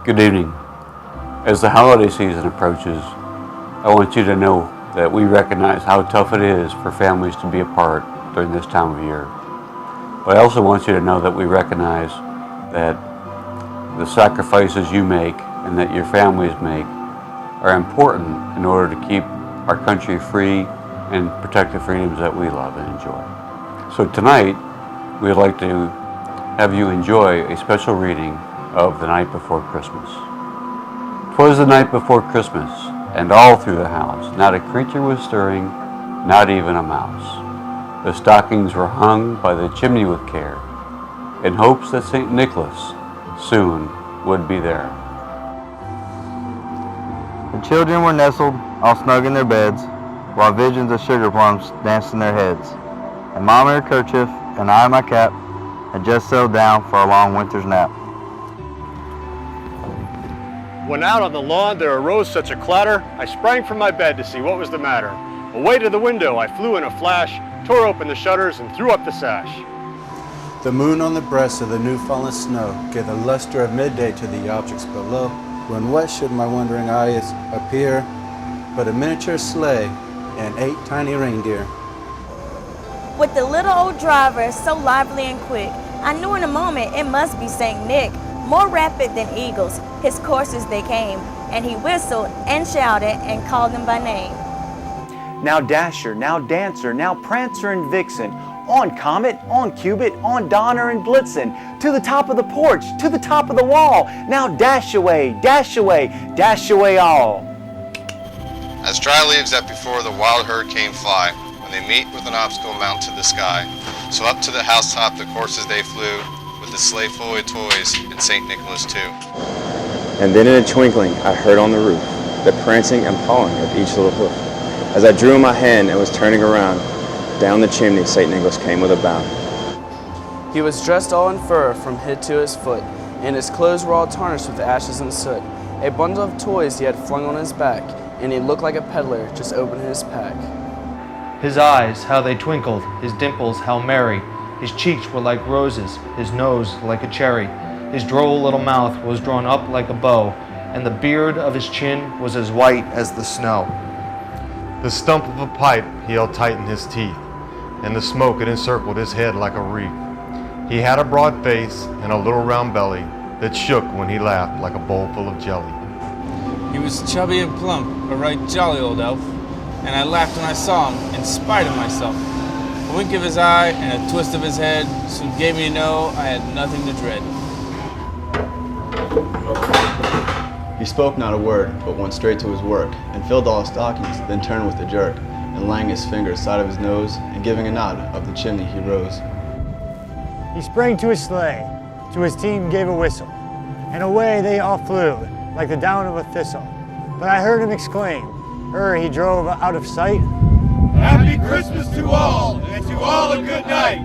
Good evening. As the holiday season approaches, I want you to know that we recognize how tough it is for families to be apart during this time of year. But I also want you to know that we recognize that the sacrifices you make and that your families make are important in order to keep our country free and protect the freedoms that we love and enjoy. So tonight, we'd like to have you enjoy a special reading of The Night Before Christmas. 'Twas the night before Christmas, and all through the house not a creature was stirring, not even a mouse. The stockings were hung by the chimney with care, in hopes that St. Nicholas soon would be there. The children were nestled, all snug in their beds, while visions of sugar plums danced in their heads. And Mom in her kerchief, and I in my cap, had just settled down for a long winter's nap. When out on the lawn there arose such a clatter, I sprang from my bed to see what was the matter. Away to the window I flew in a flash, tore open the shutters and threw up the sash. The moon on the breast of the new-fallen snow gave the luster of midday to the objects below, when what should my wondering eyes appear but a miniature sleigh and 8 tiny reindeer. With the little old driver so lively and quick, I knew in a moment it must be St. Nick. More rapid than eagles, his coursers they came, and he whistled and shouted and called them by name. Now Dasher, now Dancer, now Prancer and Vixen, on Comet, on Cubit, on Donner and Blitzen, to the top of the porch, to the top of the wall. Now dash away, dash away, dash away all. As dry leaves that before the wild hurricane fly, when they meet with an obstacle mounted to the sky, so up to the housetop the coursers they flew, with the sleigh full of toys and St. Nicholas too. And then in a twinkling I heard on the roof the prancing and pawing of each little hoof. As I drew in my hand and was turning around, down the chimney St. Nicholas came with a bound. He was dressed all in fur from head to his foot, and his clothes were all tarnished with ashes and soot. A bundle of toys he had flung on his back, and he looked like a peddler just opening his pack. His eyes, how they twinkled, his dimples, how merry. His cheeks were like roses, his nose like a cherry. His droll little mouth was drawn up like a bow, and the beard of his chin was as white as the snow. The stump of a pipe he held tight in his teeth, and the smoke had encircled his head like a wreath. He had a broad face and a little round belly that shook when he laughed like a bowl full of jelly. He was chubby and plump, a right jolly old elf, and I laughed when I saw him, in spite of myself. A wink of his eye and a twist of his head soon gave me to know I had nothing to dread. He spoke not a word, but went straight to his work, and filled all his stockings, then turned with a jerk, and laying his finger aside of his nose, and giving a nod, up the chimney he rose. He sprang to his sleigh, to his team gave a whistle, and away they all flew, like the down of a thistle. But I heard him exclaim, ere he drove out of sight, Happy Christmas to all, and to all a good night.